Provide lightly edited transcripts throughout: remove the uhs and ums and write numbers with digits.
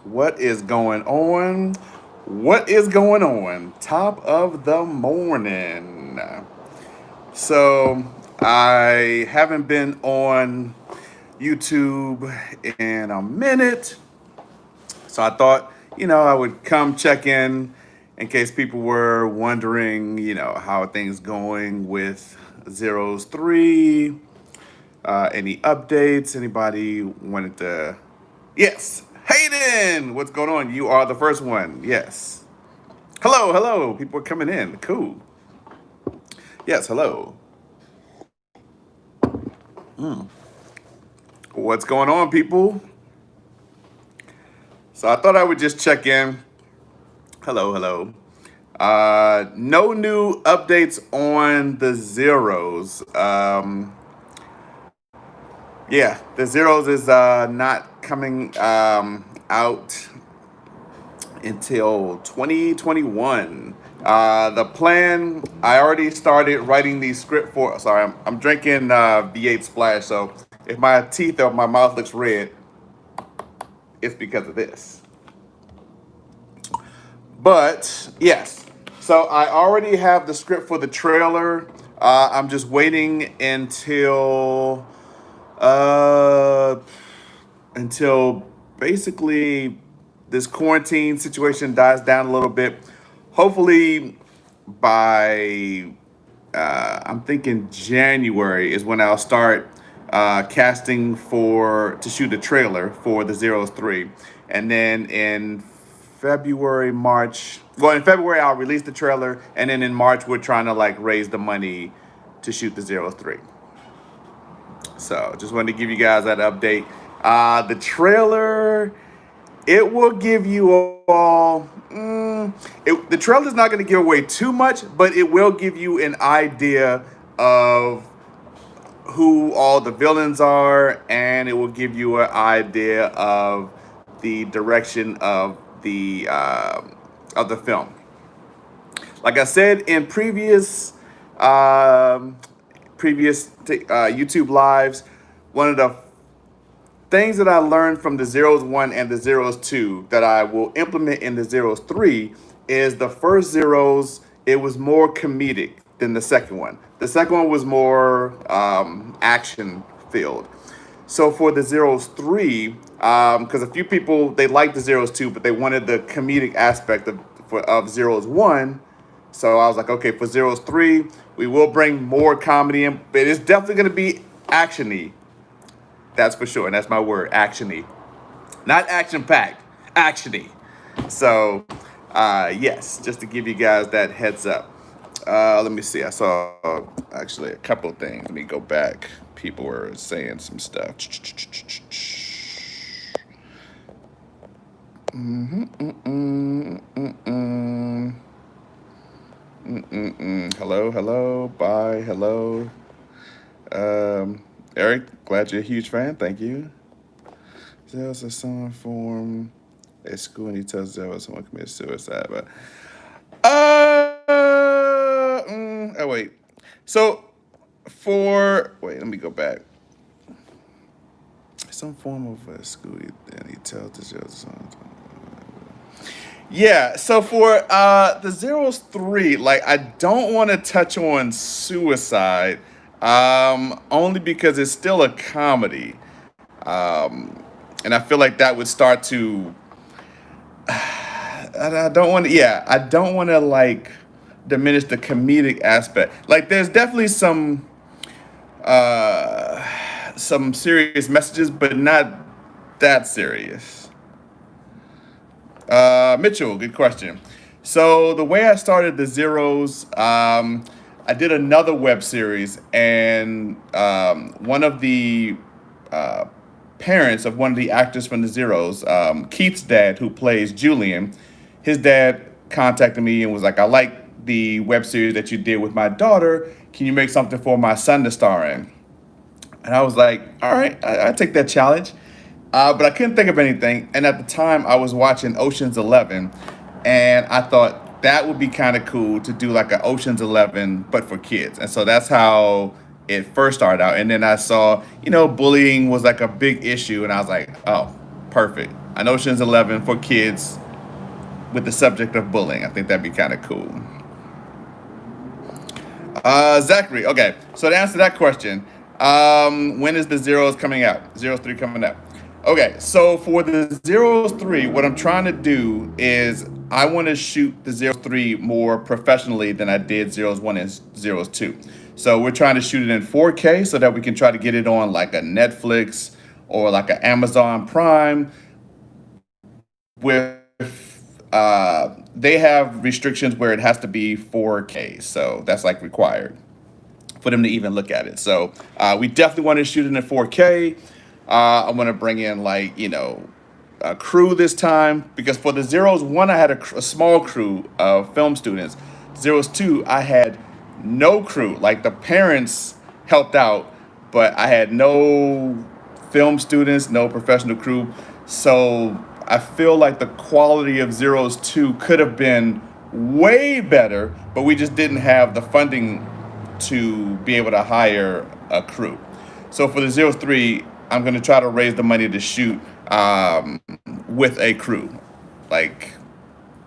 What is going on? What is going on? Top of the morning. So, I haven't been on YouTube in a minute. So, I thought, I would come check in case people were wondering, how are things going with Zeros 3. Any updates? Anybody wanted to? Yes, Hayden. What's going on? You are the first one. Yes. Hello, hello. People are coming in. Cool. Yes, hello. What's going on, people? So I thought I would just check in. Hello, hello. No new updates on the zeros. Yeah, the zeros is not coming out until 2021. The plan, I already started writing the script for. Sorry, I'm drinking V8 Splash, so if my teeth or my mouth looks red, it's because of this. But yes, so I already have the script for the trailer. I'm just waiting uh, until basically this quarantine situation dies down a little bit. Hopefully, by I'm thinking January is when I'll start casting for to shoot a trailer for the Zeros 3, and then in February, March. Well, in February I'll release the trailer, and then in March we're trying to like raise the money to shoot the Zeros 3. So just wanted to give you guys that update. The trailer, it will give you all. The trailer's not going to give away too much, but it will give you an idea of who all the villains are, and it will give you an idea of the direction of the film. Like I said in um, previous YouTube lives, one of the things that I learned from the Zeros 1 and the Zeros 2 that I will implement in the Zeros 3 is the first Zeros, it was more comedic than the second one. The second one was more action filled. So for the Zeros 3, because a few people, they liked the Zeros 2, but they wanted the comedic aspect of Zeros 1. So I was like, okay, for Zeros 3, we will bring more comedy in, but it's definitely going to be actiony. That's for sure. And that's my word, actiony. Not action packed, actiony. So, yes, just to give you guys that heads up. Let me see. I saw actually a couple of things. Let me go back. People were saying some stuff. Hello, hello, bye, hello. Eric, glad you're a huge fan. Thank you. There's a song from a school and he tells them someone committed suicide. But oh wait. So let me go back. Some form of a school and he tells the someone. Yeah, so for the Zeros 3, like I don't want to touch on suicide, only because it's still a comedy. And I feel like that would start to I don't want to. Yeah, I don't want to like diminish the comedic aspect. Like, there's definitely some serious messages, but not that serious. Mitchell, good question. So the way I started the Zeros, I did another web series, and one of the uh, parents of one of the actors from the Zeros, Keith's dad, who plays Julian, his dad contacted me and was like, "I like the web series that you did with my daughter. Can you make something for my son to star in?" And I was like, "All right, I take that challenge." But I couldn't think of anything. And at the time, I was watching Ocean's 11, and I thought that would be kind of cool to do like an Ocean's 11, but for kids. And so that's how it first started out. And then I saw, bullying was like a big issue, and I was like, oh, perfect. an Ocean's 11 for kids with the subject of bullying. I think that'd be kind of cool. Zachary. Okay, so to answer that question, when is the Zeros coming out? Zeros 3 coming out. Okay, so for the Zeros 3, what I'm trying to do is I want to shoot the Zeros 3 more professionally than I did Zeros 1 and Zeros 2. So we're trying to shoot it in 4K so that we can try to get it on like a Netflix or like an Amazon Prime with they have restrictions where it has to be 4K, so that's like required for them to even look at it. So we definitely want to shoot it in 4K. I want to bring in like a crew this time because for the Zeros 1 I had a small crew of film students. Zeros 2 I had no crew. Like the parents helped out, but I had no film students, no professional crew. So I feel like the quality of Zeros 2 could have been way better, but we just didn't have the funding to be able to hire a crew. So for the Zeros 3, I'm going to try to raise the money to shoot with a crew. Like,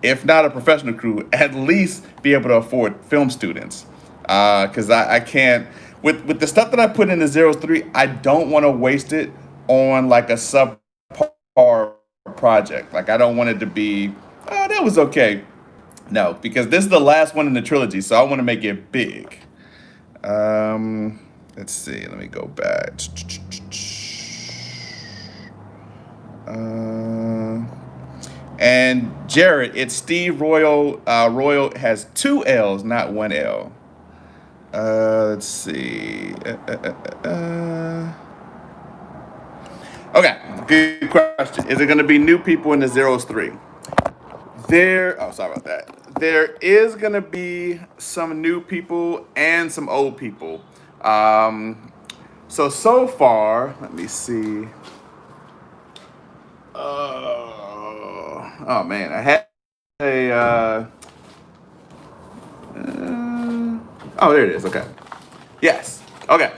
if not a professional crew, at least be able to afford film students. Because I can't, with the stuff that I put in the Zeros 3, I don't want to waste it on like a subpar project. Like, I don't want it to be, oh, that was okay. No, because this is the last one in the trilogy, so I want to make it big. Let's see. Let me go back. And Jared, it's Steve Royal. Royal has two L's, not one L. Let's see. Okay, good question. Is it going to be new people in the Zeros 3? Sorry about that. There is going to be some new people and some old people. So far, let me see. Oh man, I had a. Oh, there it is. Okay. Yes. Okay.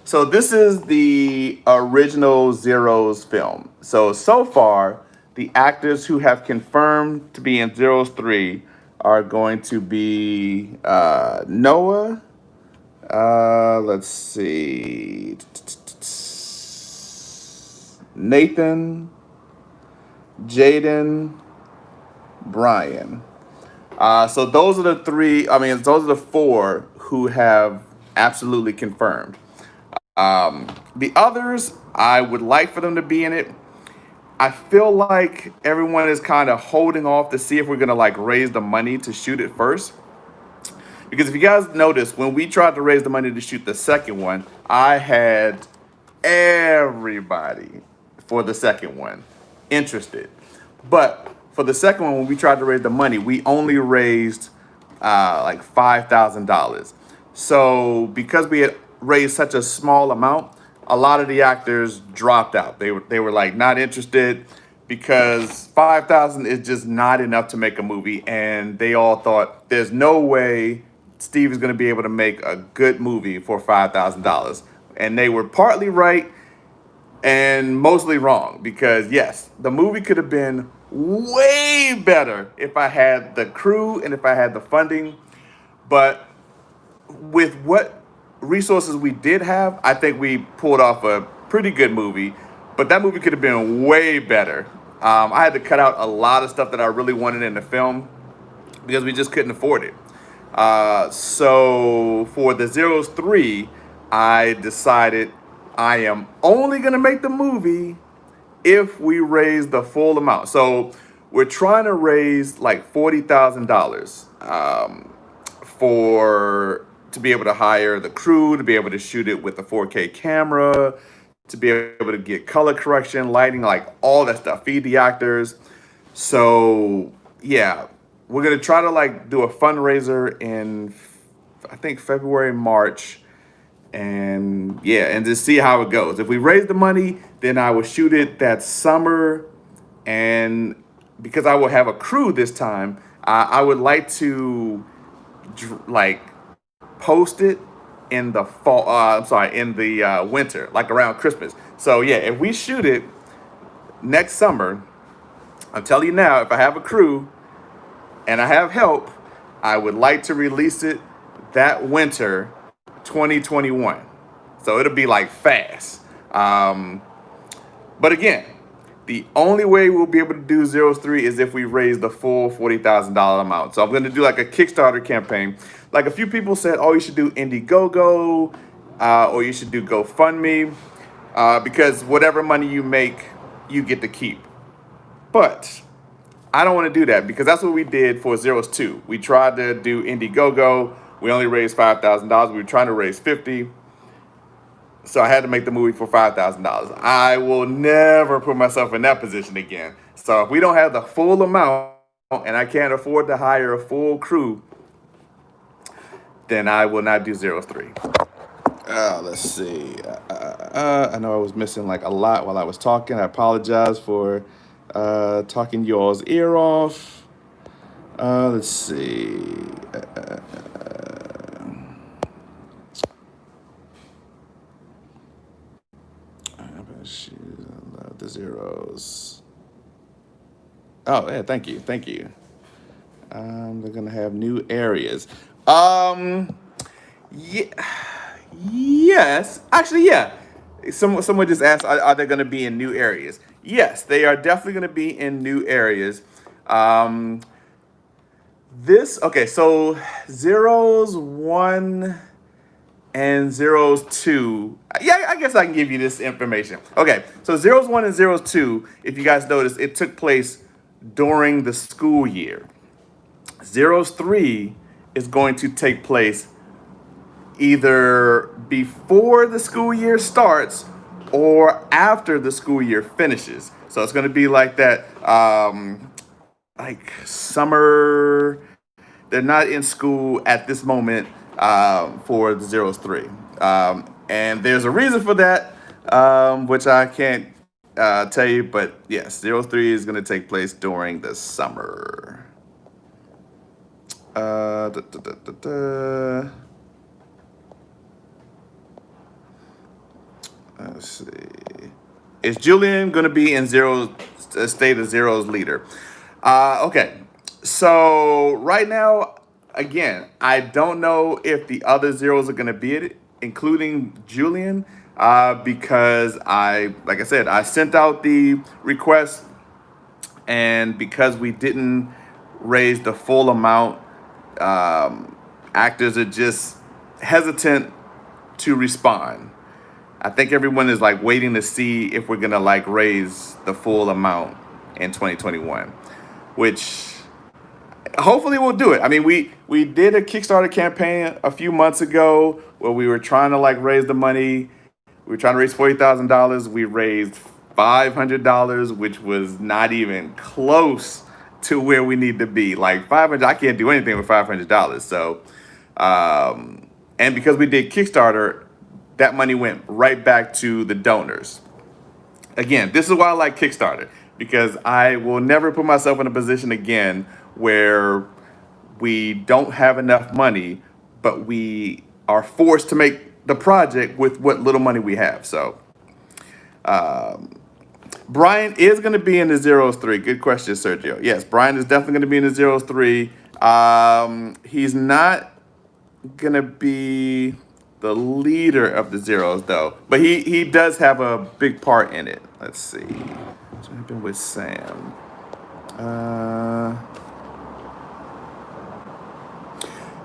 So this is the original Zeros film. So far, the actors who have confirmed to be in Zeros 3 are going to be Noah. Let's see. Nathan, Jaden, Brian. So those are the three. I mean, those are the four who have absolutely confirmed. The others, I would like for them to be in it. I feel like everyone is kind of holding off to see if we're gonna like raise the money to shoot it first. Because if you guys notice, when we tried to raise the money to shoot the second one, I had everybody for the second one interested. But for the second one, when we tried to raise the money, we only raised like $5,000. So because we had raised such a small amount, a lot of the actors dropped out. They were like not interested because 5,000 is just not enough to make a movie, and they all thought there's no way Steve is going to be able to make a good movie for $5,000. And they were partly right and mostly wrong because yes, the movie could have been way better if I had the crew and if I had the funding. But with what resources we did have, I think we pulled off a pretty good movie. But that movie could have been way better. I had to cut out a lot of stuff that I really wanted in the film because we just couldn't afford it. So for the Zeros 3, I decided I am only going to make the movie if we raise the full amount. So we're trying to raise like $40,000 for to be able to hire the crew, to be able to shoot it with a 4K camera, to be able to get color correction, lighting, like all that stuff, feed the actors. So yeah, we're gonna try to like do a fundraiser in I think February, March, and yeah, and just see how it goes. If we raise the money, then I will shoot it that summer, and because I will have a crew this time, I would like to like post it in the fall. I'm sorry, in the winter, like around Christmas. So yeah, if we shoot it next summer, I'm telling you now, if I have a crew and I have help, I would like to release it that winter 2021. So it'll be like fast. Um, but again, the only way we'll be able to do Zeros 3 is if we raise the full $40,000 amount. So I'm going to do like a Kickstarter campaign. Like a few people said, oh, you should do Indiegogo or you should do GoFundMe because whatever money you make, you get to keep. But I don't want to do that because that's what we did for Zeros 2. We tried to do Indiegogo. We only raised $5,000. We were trying to raise 50. So I had to make the movie for $5,000. I will never put myself in that position again. So if we don't have the full amount and I can't afford to hire a full crew, then I will not do Zeros 3. Let's see. I know I was missing like a lot while I was talking. I apologize for talking y'all's ear off. Let's see. I love the zeros. Oh yeah, thank you, thank you. They're gonna have new areas. Yeah, yes, actually, yeah. Someone just asked, are they gonna be in new areas? Yes, they are definitely gonna be in new areas. Um, okay, so zeros one and zeros two. Yeah, I guess I can give you this information. Okay, so zeros one and zeros two, if you guys notice, it took place during the school year. Zeros three is going to take place either before the school year starts or after the school year finishes. So it's going to be like that, like summer. They're not in school at this moment for the Zeros 3. And there's a reason for that, which I can't tell you. But yes, Zeros 3 is going to take place during the summer. Da, da, da, da, da. Let's see. Is Julian going to be in state of Zero's leader? Okay. So right now, again, I don't know if the other zeros are going to be it, including Julian, because like I said, I sent out the request, and because we didn't raise the full amount, actors are just hesitant to respond. I think everyone is like waiting to see if we're gonna like raise the full amount in 2021, which hopefully we'll do it. I mean, we did a Kickstarter campaign a few months ago where we were trying to like raise the money. We were trying to raise $40,000. We raised $500, which was not even close to where we need to be. Like 500, I can't do anything with $500. So, and because we did Kickstarter, that money went right back to the donors. Again, this is why I like Kickstarter, because I will never put myself in a position again where we don't have enough money, but we are forced to make the project with what little money we have. So, Brian is going to be in the Zeros 3. Good question, Sergio. Yes, Brian is definitely going to be in the Zeros 3. He's not going to be the leader of the Zeros, though. But he does have a big part in it. Let's see. What's happened with Sam?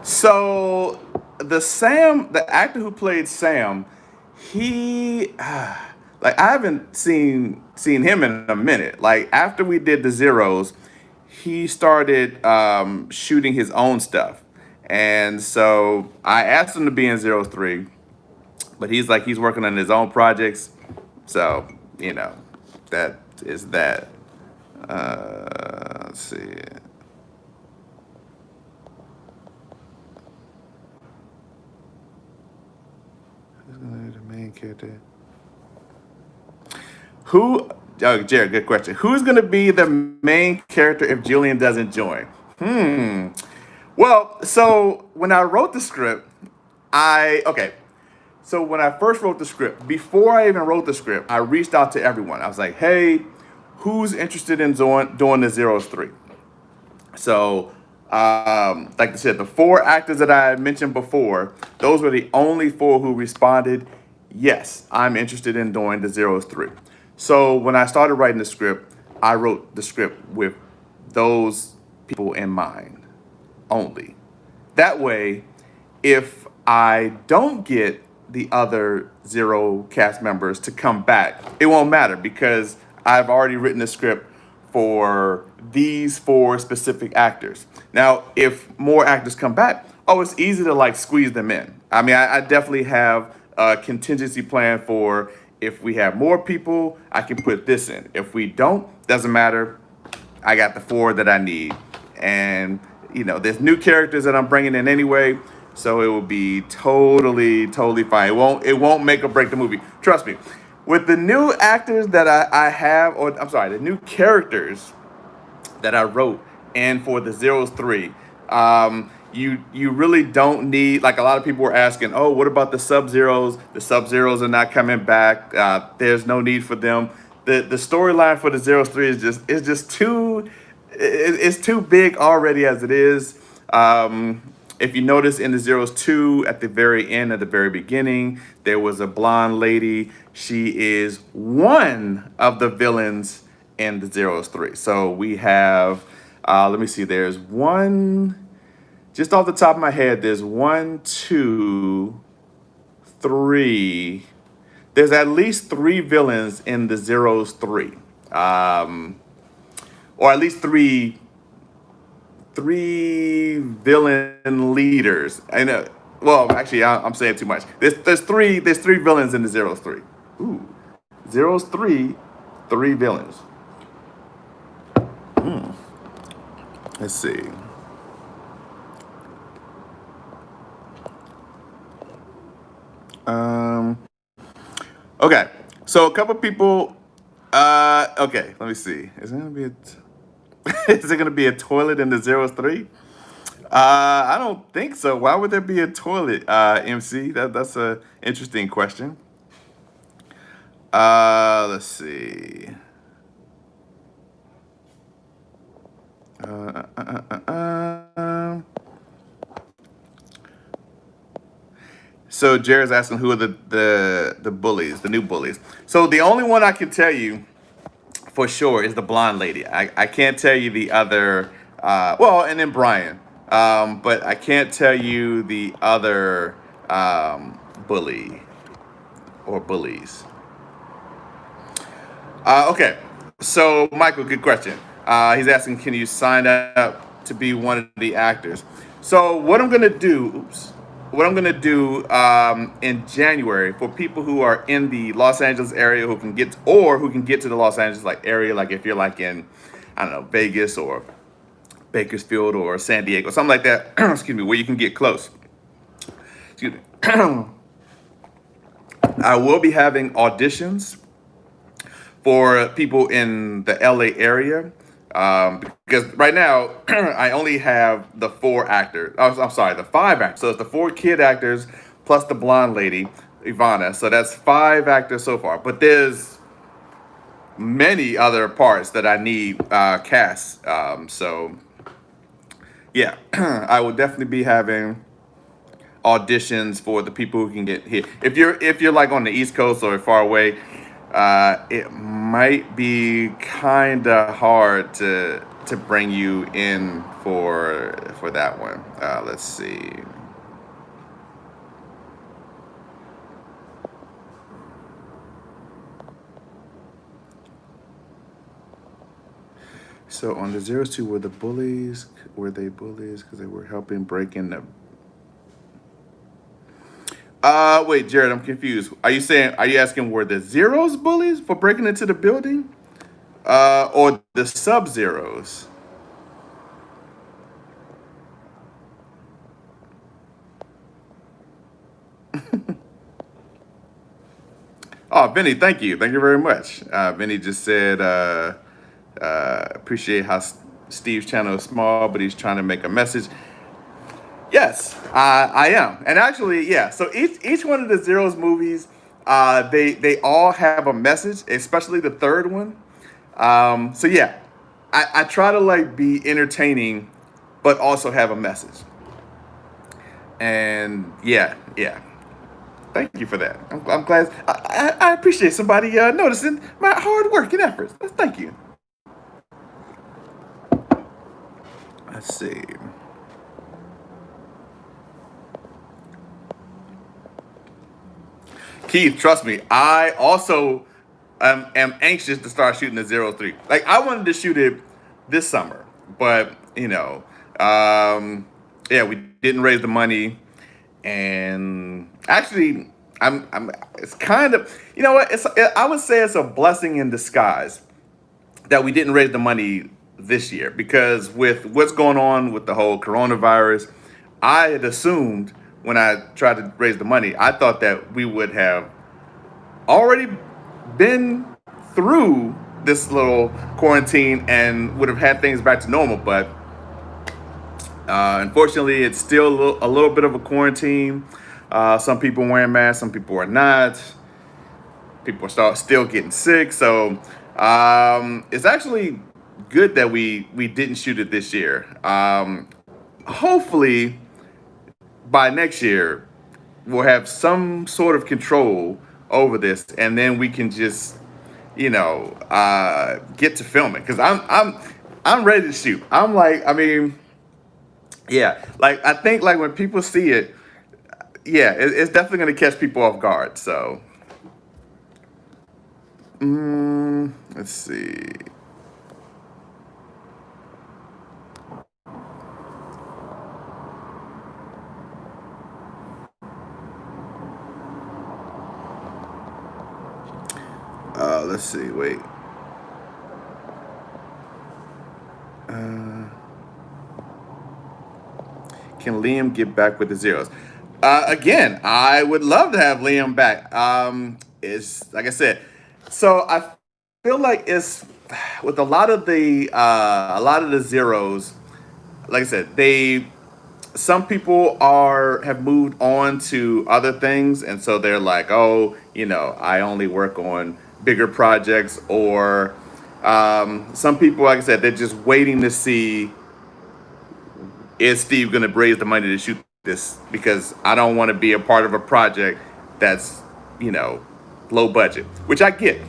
So the actor who played Sam, he like I haven't seen him in a minute. Like after we did the Zeros, he started shooting his own stuff, and so I asked him to be in Zeros 3, but he's working on his own projects. So that is that. Let's see. Who's gonna be the main character? Who? Oh, Jared, good question. Who's gonna be the main character if Julian doesn't join? Well, so when I wrote the script, okay. So when I first wrote the script, before I even wrote the script, I reached out to everyone. I was like, "Hey, who's interested in doing the Zeros 3? So, like I said, the four actors that I had mentioned before, those were the only four who responded, yes, I'm interested in doing the Zeros 3. So when I started writing the script, I wrote the script with those people in mind only. That way, if I don't get the other zero cast members to come back, it won't matter because I've already written the script for these four specific actors. Now, if more actors come back, oh, it's easy to like squeeze them in. I mean, I definitely have a contingency plan for if we have more people, I can put this in. If we don't, doesn't matter. I got the four that I need. And, there's new characters that I'm bringing in anyway. So it will be totally fine. It won't make or break the movie. Trust me. With the new actors that I have, or I'm sorry, the new characters that I wrote and for the Zeros 3, you really don't need, like a lot of people were asking, oh, what about the Sub-Zeros? The Sub-Zeros are not coming back. There's no need for them. The storyline for the Zeros 3 is just it's too big already as it is. If you notice in the Zeros 2, at the very end, at the very beginning, there was a blonde lady. She is one of the villains in the Zeros 3. So we have, let me see, there's one, just off the top of my head, there's 1, 2, 3. There's at least 3 villains in the Zeros 3. Or at least three villain leaders. And well, actually, I'm saying too much. There's three villains in the Zeros 3. Ooh, Zeros 3, 3 villains. Let's see. Um. Okay, so a couple people. Okay, let me see. Is it gonna be is it gonna be a toilet in the Zeros 3? I don't think so. Why would there be a toilet, MC? That's a interesting question. Let's see. Uh, uh, uh, uh, uh. So Jared's asking who are the bullies, the new bullies. So the only one I can tell you for sure is the blonde lady. I can't tell you the other. Well, and then Brian. But I can't tell you the other bully or bullies. Okay, so Michael, good question. He's asking, can you sign up to be one of the actors? So what I'm gonna do, what I'm gonna do in January for people who are in the Los Angeles area who can get to the Los Angeles area, like if you're like in, I don't know, Vegas or Bakersfield or San Diego, something like that. Excuse me, where you can get close. Excuse me. I will be having auditions for people in the LA area. Because right now I only have the 4 actors. I'm sorry, the 5 actors. So it's the 4 kid actors plus the blonde lady, Ivana. So that's 5 actors so far. But there's many other parts that I need cast. So yeah, I will definitely be having auditions for the people who can get here. If you're like on the East Coast or far away, it might be kind of hard to bring you in for that one. Let's see. So on the Zeros 2, were they bullies because they were helping break in the. Wait, Jared, I'm confused. Are you asking were the Zeros bullies for breaking into the building? Or the Sub-Zeros? Oh, Vinny, thank you. Thank you very much. Vinny just said, appreciate how Steve's channel is small, but he's trying to make a message. Yes, I am, and actually, yeah. So each one of the Zeros movies, they all have a message, especially the third one. So yeah, I try to like be entertaining, but also have a message. And yeah. Thank you for that. I'm glad. I appreciate somebody noticing my hard work and efforts. Thank you. Let's see. Keith, trust me, I also am anxious to start shooting the 03. Like, I wanted to shoot it this summer, but, yeah, we didn't raise the money. And actually, it's kind of, you know what? I would say it's a blessing in disguise that we didn't raise the money this year because with what's going on with the whole coronavirus, I had assumed when I tried to raise the money, I thought that we would have already been through this little quarantine and would have had things back to normal. But unfortunately, it's still a little bit of a quarantine. Some people wearing masks, some people are not. People are still getting sick. So it's actually good that we didn't shoot it this year. Hopefully, by next year, we'll have some sort of control over this, and then we can just, get to filming. Because I'm ready to shoot. I'm like, I mean, yeah, like I think like when people see it, yeah, it's definitely gonna catch people off guard. So, let's see. Let's see. Wait. Can Liam get back with the zeros? Again, I would love to have Liam back. It's like I said. So I feel like it's with a lot of the zeros. Like I said, they some people are have moved on to other things, and so they're like, oh, I only work on bigger projects, or some people, like I said, they're just waiting to see is Steve going to raise the money to shoot this because I don't want to be a part of a project that's you know low budget, which I get,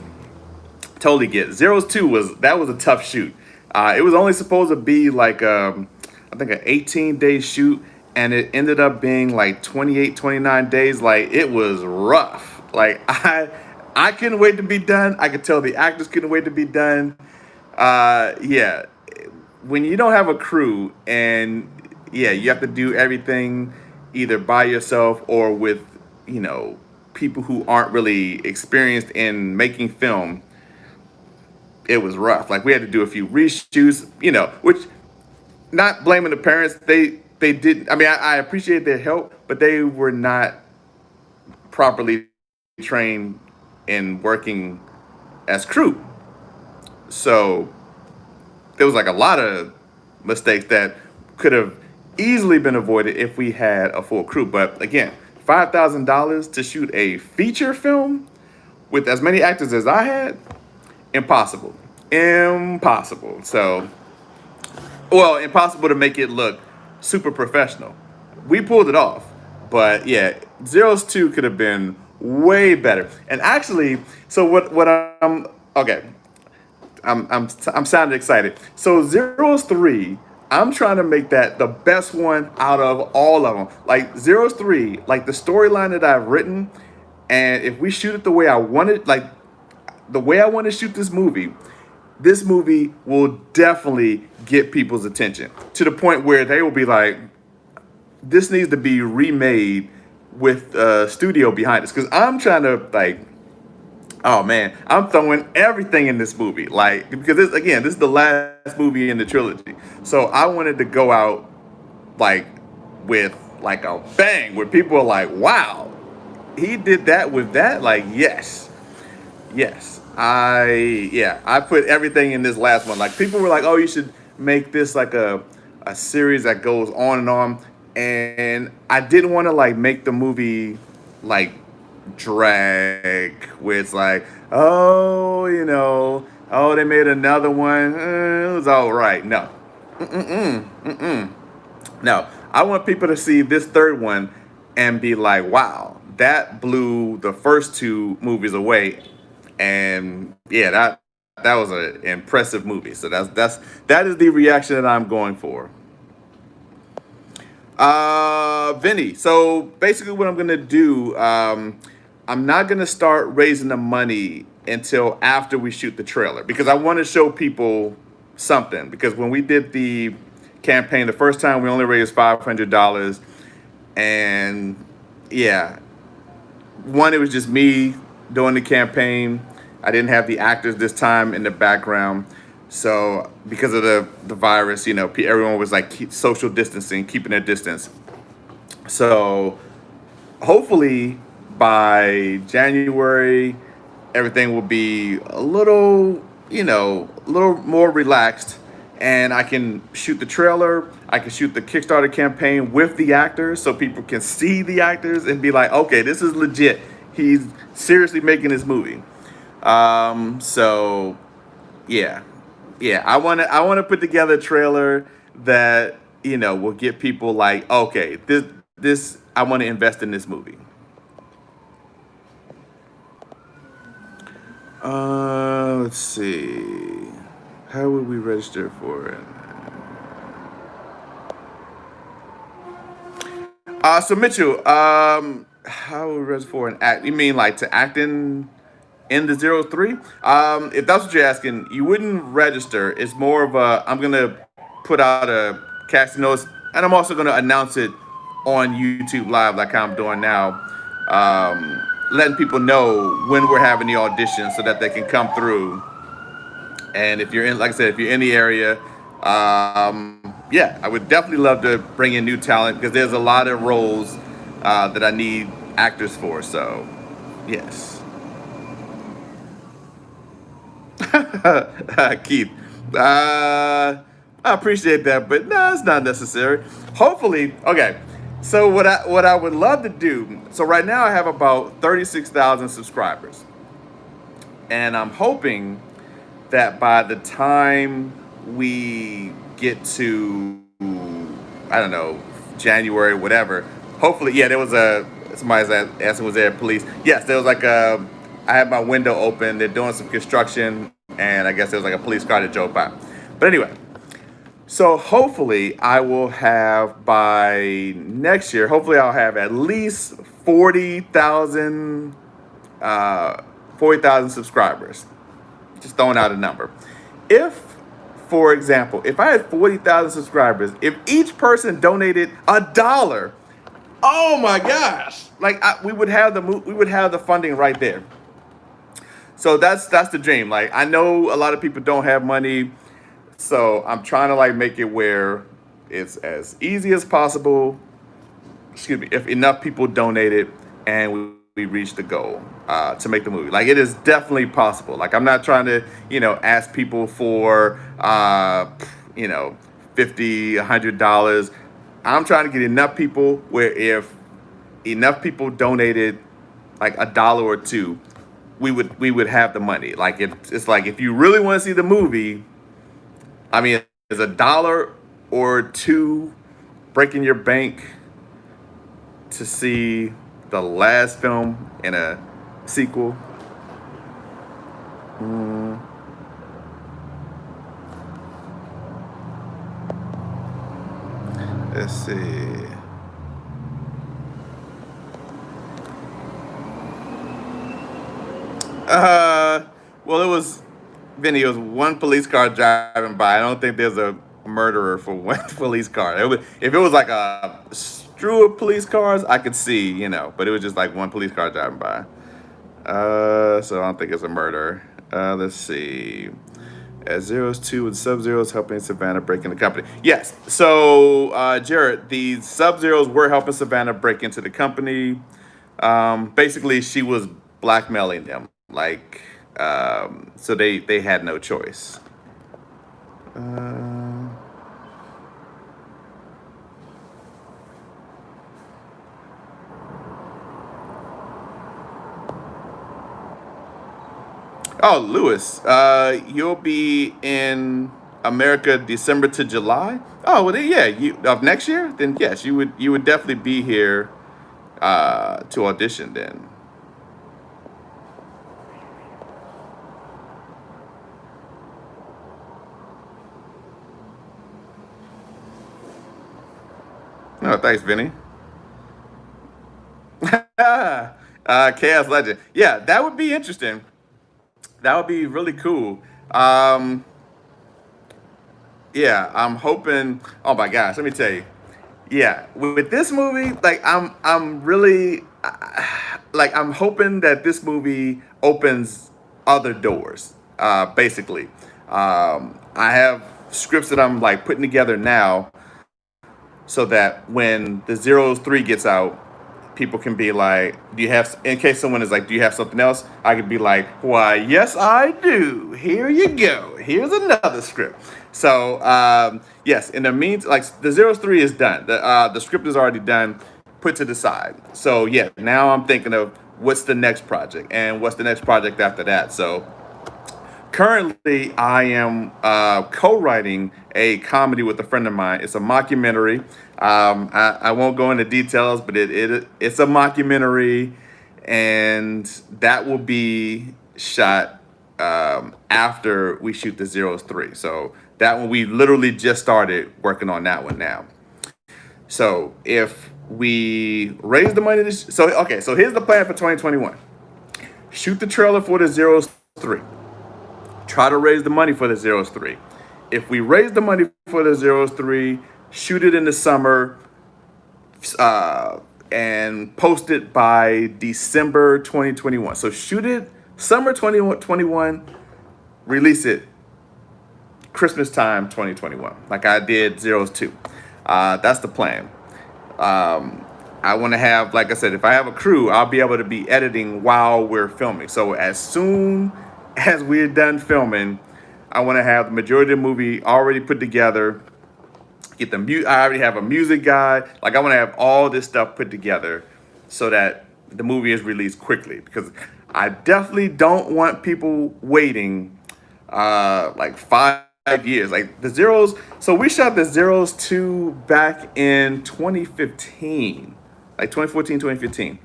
totally get. Zeros two was a tough shoot. It was only supposed to be like I think an 18-day shoot, and it ended up being like 28, 29 days. Like it was rough. Like I couldn't wait to be done. I could tell the actors couldn't wait to be done. Yeah, when you don't have a crew and yeah, you have to do everything either by yourself or with you know people who aren't really experienced in making film. It was rough. Like we had to do a few reshoots, which not blaming the parents. They didn't. I mean, I appreciate their help, but they were not properly trained in working as crew. So there was like a lot of mistakes that could have easily been avoided if we had a full crew. But again, $5,000 to shoot a feature film with as many actors as I had, impossible, impossible. So, well, impossible to make it look super professional. We pulled it off, but yeah, Zeros Two could have been way better. And actually, so what I'm okay. I'm sounding excited. So Zeros Three, I'm trying to make that the best one out of all of them. Like Zeros Three, like the storyline that I've written, and if we shoot it the way I wanted, like the way I want to shoot this movie will definitely get people's attention to the point where they will be like, this needs to be remade with a studio behind us. Because I'm trying to like, oh man, I'm throwing everything in this movie. Like, because this is the last movie in the trilogy. So I wanted to go out like with like a bang where people are like, wow, he did that with that. Like, yes. Yes, I put everything in this last one. Like people were like, "Oh, you should make this like a series that goes on and on." And I didn't want to like make the movie like drag where it's like, "Oh, Oh, they made another one. It was all right. No, no. I want people to see this third one and be like, "Wow, that blew the first two movies away." And yeah, that was an impressive movie. So that is the reaction that I'm going for. Vinny. So basically, what I'm gonna do, I'm not gonna start raising the money until after we shoot the trailer because I want to show people something. Because when we did the campaign the first time, we only raised $500, and yeah, one, it was just me doing the campaign. I didn't have the actors this time in the background. So because of the virus, everyone was like social distancing, keeping their distance. So hopefully by January, everything will be a little more relaxed, and I can shoot the trailer. I can shoot the Kickstarter campaign with the actors, so people can see the actors and be like, okay, this is legit. He's seriously making this movie. So yeah, yeah. I want to put together a trailer that will get people like, okay, this I want to invest in this movie. Let's see. How would we register for it? So Mitchell, how would we register for an act? You mean like to act in the 03? If that's what you're asking, you wouldn't register. It's more of a, I'm gonna put out a casting notice, and I'm also gonna announce it on YouTube Live, like I'm doing now, letting people know when we're having the audition so that they can come through. And if you're in, like I said, if you're in the area, yeah, I would definitely love to bring in new talent because there's a lot of roles that I need actors for. So, yes. Keith, I appreciate that, but no, it's not necessary. Hopefully, okay. So what I would love to do. So right now I have about 36,000 subscribers, and I'm hoping that by the time we get to, I don't know, January, whatever. Hopefully, yeah, there was somebody's asking, was there police? Yes, there was like I had my window open. They're doing some construction, and I guess there was like a police car that drove by. But anyway, so hopefully I will have by next year. Hopefully I'll have at least 40,000 uh, 40,000 subscribers. Just throwing out a number. If, for example, if I had 40,000 subscribers, if each person donated $1, oh my gosh, like we would have the funding right there. So that's the dream. Like I know a lot of people don't have money, so I'm trying to like make it where it's as easy as possible. Excuse me, if enough people donate it and we reach the goal to make the movie. Like it is definitely possible. Like I'm not trying to, ask people for, you know, 50, $100. I'm trying to get enough people where if enough people donated like $1 or two, we would have the money. Like it's like if you really want to see the movie, I mean, is $1 or two breaking your bank to see the last film in a sequel? Mm, let's see. Uh, well, it was Vinny. It was one police car driving by. I don't think there's a murderer for one police car. If it was like a strew of police cars, I could see, but it was just like one police car driving by. So I don't think it's a murder. Let's see. At Zeros 2 with Sub Zeros helping Savannah break into the company. Yes. So, Jared, the Sub Zeros were helping Savannah break into the company. Basically, she was blackmailing them. Like, so they had no choice. Uh, Oh, Lewis, you'll be in America December to July. Oh, well, then, yeah, you of next year. Then yes, you would definitely be here to audition. Then, oh, thanks, Vinny. Chaos Legend. Yeah, that would be interesting. That would be really cool. Um, yeah, I'm hoping. Oh my gosh, let me tell you. Yeah, with this movie, like I'm really like I'm hoping that this movie opens other doors. Basically, I have scripts that I'm like putting together now so that when the Zeros 3 gets out, people can be like, do you have, in case someone is like, do you have something else? I could be like, why, yes, I do. Here you go. Here's another script. So, yes, in the meantime, like the Zeros 3 is done. The script is already done, put to the side. So, yeah, now I'm thinking of what's the next project and what's the next project after that. So, currently, I am co-writing a comedy with a friend of mine. It's a mockumentary. I won't go into details, but it's a mockumentary, and that will be shot after we shoot the Zeros 3. So that one we literally just started working on that one now. So if we raise the money, so okay. So here's the plan for 2021: shoot the trailer for the Zeros 3. Try to raise the money for the Zeros 3. If we raise the money for the Zeros 3, shoot it in the summer, uh, and post it by December 2021. So shoot it summer 2021, release it Christmas time 2021, like I did Zeros 2. That's the plan. Um, I want to have, like I said, if I have a crew, I'll be able to be editing while we're filming. So as soon as we're done filming, I want to have the majority of the movie already put together. Get the I already have a music guy. Like I want to have all this stuff put together so that the movie is released quickly. Because I definitely don't want people waiting like 5 years. Like the Zeros. So we shot the Zeros 2 back in 2015, like 2014, 2015,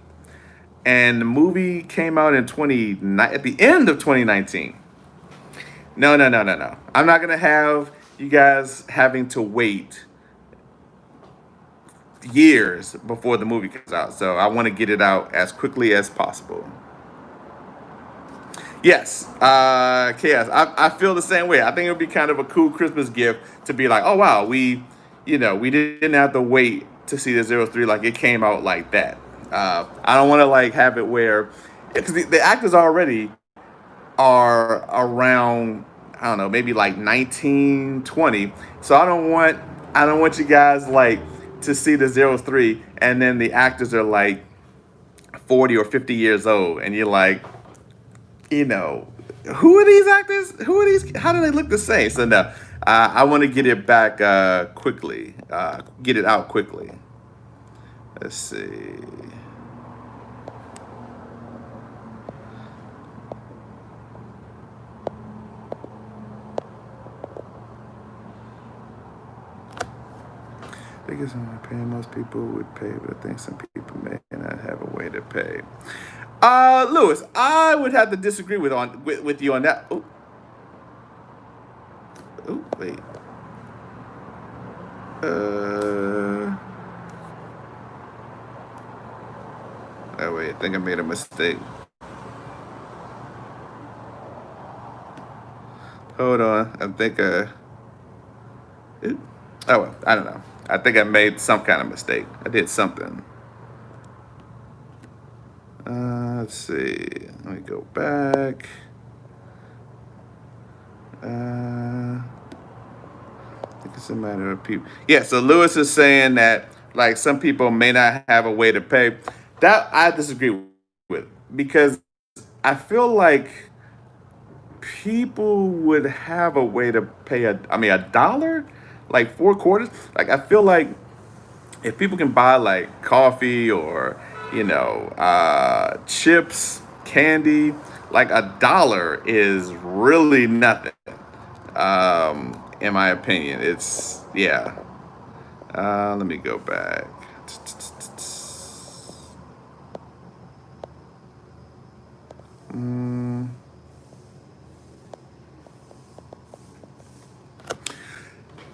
and the movie came out in 20 at the end of 2019. No, no, no, no, no. I'm not gonna have you guys having to wait years before the movie comes out. So I want to get it out as quickly as possible. Yes, chaos. I feel the same way. I think it would be kind of a cool Christmas gift to be like, oh wow, we didn't have to wait to see the Zero 3, like it came out like that. I don't want to like have it where because the actors already are around, I don't know, maybe like 19, 20. So I don't want you guys like to see the Zero 3 and then the actors are like 40 or 50 years old and you're like, you know, who are these actors? Who are these? How do they look the same? So no, I want to get it back quickly. Get it out quickly. Let's see. I think it's only paying most people would pay, but I think some people may not have a way to pay. Lewis, I would have to disagree with you on that. Oh, oh, wait. Uh, oh wait, I think I made a mistake. Hold on, I think oh well, I don't know. I think I made some kind of mistake. I did something. Let's see. Let me go back. I think it's a matter of people. Yeah, so Lewis is saying that like some people may not have a way to pay. That I disagree with because I feel like people would have a way to pay I mean a dollar, like 4 quarters. Like I feel like if people can buy like coffee or chips, candy, like $1 is really nothing. In my opinion, it's yeah. Let me go back. Mm,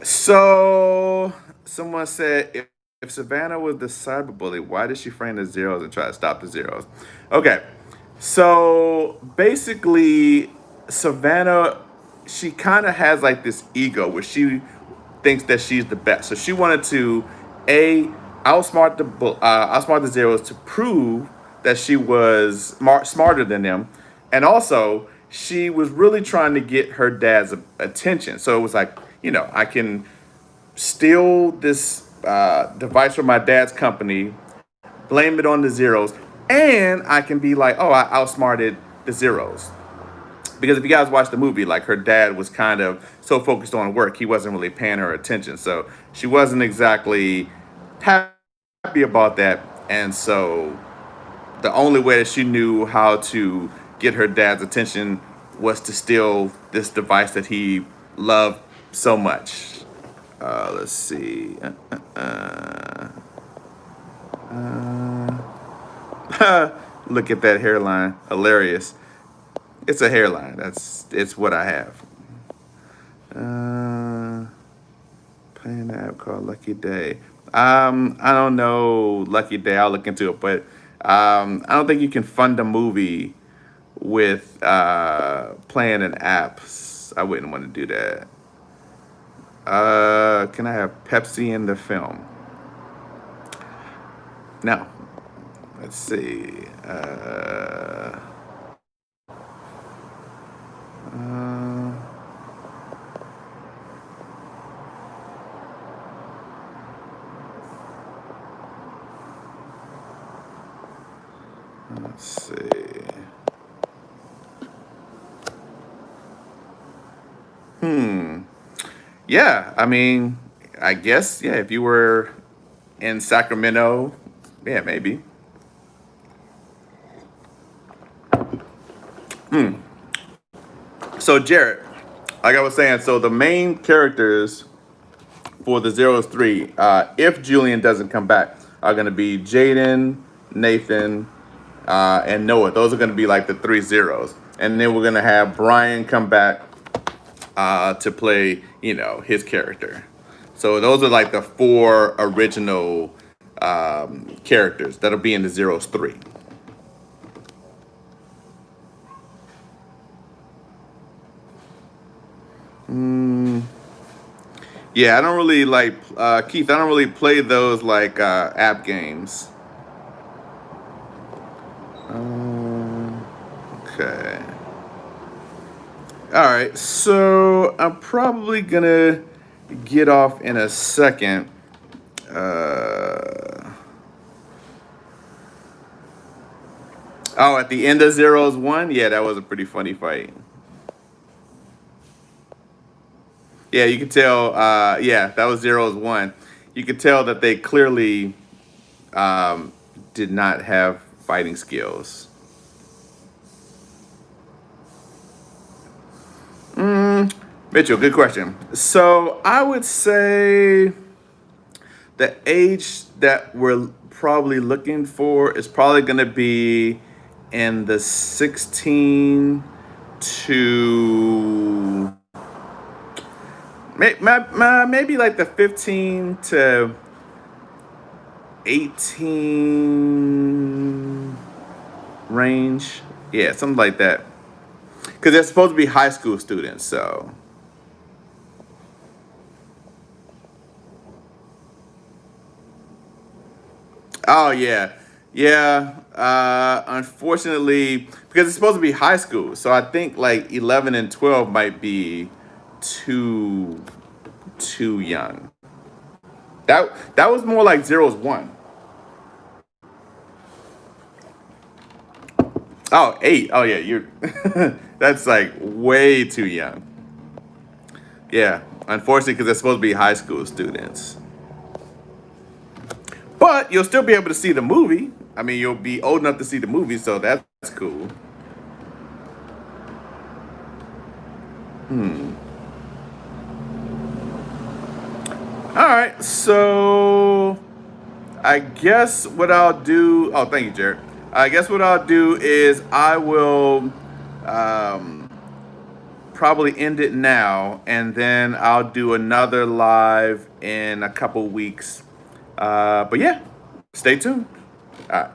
So someone said if Savannah was the cyberbully, why did she frame the zeros and try to stop the zeros? Okay. So basically Savannah, she kind of has like this ego where she thinks that she's the best. So she wanted to a outsmart the zeros to prove that she was smarter than them, and also she was really trying to get her dad's attention. So it was like, I can steal this device from my dad's company, blame it on the zeros, and I can be like, oh, I outsmarted the zeros. Because if you guys watch the movie, like her dad was kind of so focused on work, he wasn't really paying her attention. So she wasn't exactly happy about that. And so the only way that she knew how to get her dad's attention was to steal this device that he loved so much. Let's see. Look at that hairline. Hilarious. It's a hairline. It's what I have. Playing an app called Lucky Day. I don't know Lucky Day. I'll look into it, but I don't think you can fund a movie with playing an app. I wouldn't want to do that. Can I have Pepsi in the film? No. Let's see. Uh, let's see. Yeah, I mean, I guess, yeah, if you were in Sacramento, yeah, maybe. So, Jared, like I was saying, so the main characters for the Zeros 3, if Julian doesn't come back, are going to be Jaden, Nathan, and Noah. Those are going to be like the three zeros. And then we're going to have Brian come back to play, his character. So those are like the four original characters that'll be in the Zeros 3. Yeah, I don't really like Keith. I don't really play those like app games. Okay. All right. So I'm probably gonna get off in a second. Uh, oh, at the end of Zeros One, yeah, that was a pretty funny fight. Yeah, you could tell. Yeah, that was Zeros One. You could tell that they clearly um, did not have fighting skills. Mitchell, good question. So I would say the age that we're probably looking for is probably going to be in the 16 to maybe like the 15 to 18 range. Yeah, something like that. Because they're supposed to be high school students, so. Oh yeah, yeah. Unfortunately, because it's supposed to be high school, so I think like 11 and 12 might be too too young. That was more like Zero's one. Oh, 8. Oh yeah, you're. That's like way too young. Yeah, unfortunately, because they're supposed to be high school students. But you'll still be able to see the movie. I mean, you'll be old enough to see the movie, so that's cool. right, so I guess what I'll do. Oh, thank you, Jared. I guess what I'll do is I will um, probably end it now, and then I'll do another live in a couple weeks. But yeah, stay tuned. All right.